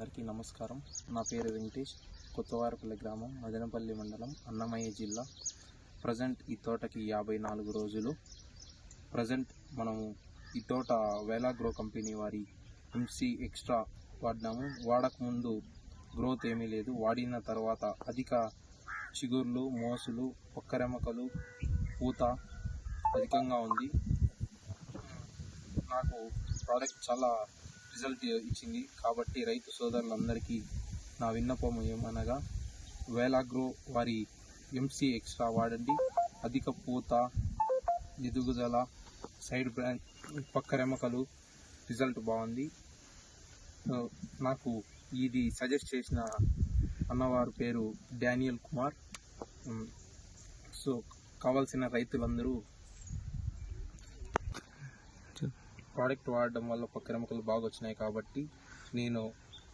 అందరికీ నమస్కారం. నా పేరు వెంకటేష్. కొత్తవారపల్లి గ్రామం, మదనపల్లి మండలం, అన్నమయ్య జిల్లా. ప్రజెంట్ ఈ తోటకి 54 రోజులు. ప్రజెంట్ మనము ఈ తోట వేలాగ్రో కంపెనీ వారి ఎంసీ ఎక్స్ట్రా వాడినాము. వాడకముందు గ్రోత్ ఏమీ లేదు. వాడిన తర్వాత అధిక చిగుర్లు, మోసులు, పొక్కరెమ్మకలు, పూత అధికంగా ఉంది. నాకు ప్రోడక్ట్ చాలా రిజల్ట్ ఇచ్చింది. కాబట్టి రైతు సోదరులందరికీ నా విన్నపం ఏమనగా, వేలాగ్రో వారి ఎంసీ ఎక్స్ట్రా వాడండి. అధిక పూత, ఎదుగుదల, సైడ్ బ్రాంచ్, పక్కరెమ్మకలు రిజల్ట్ బాగుంది. నాకు ఇది సజెస్ట్ చేసిన అన్నవారి పేరు డానియల్ కుమార్. సో కావాల్సిన రైతులందరూ ప్రోడక్ట్ వాడడం వల్ల పక్కరెమ్మకలు బాగా వచ్చినాయి. కాబట్టి నేను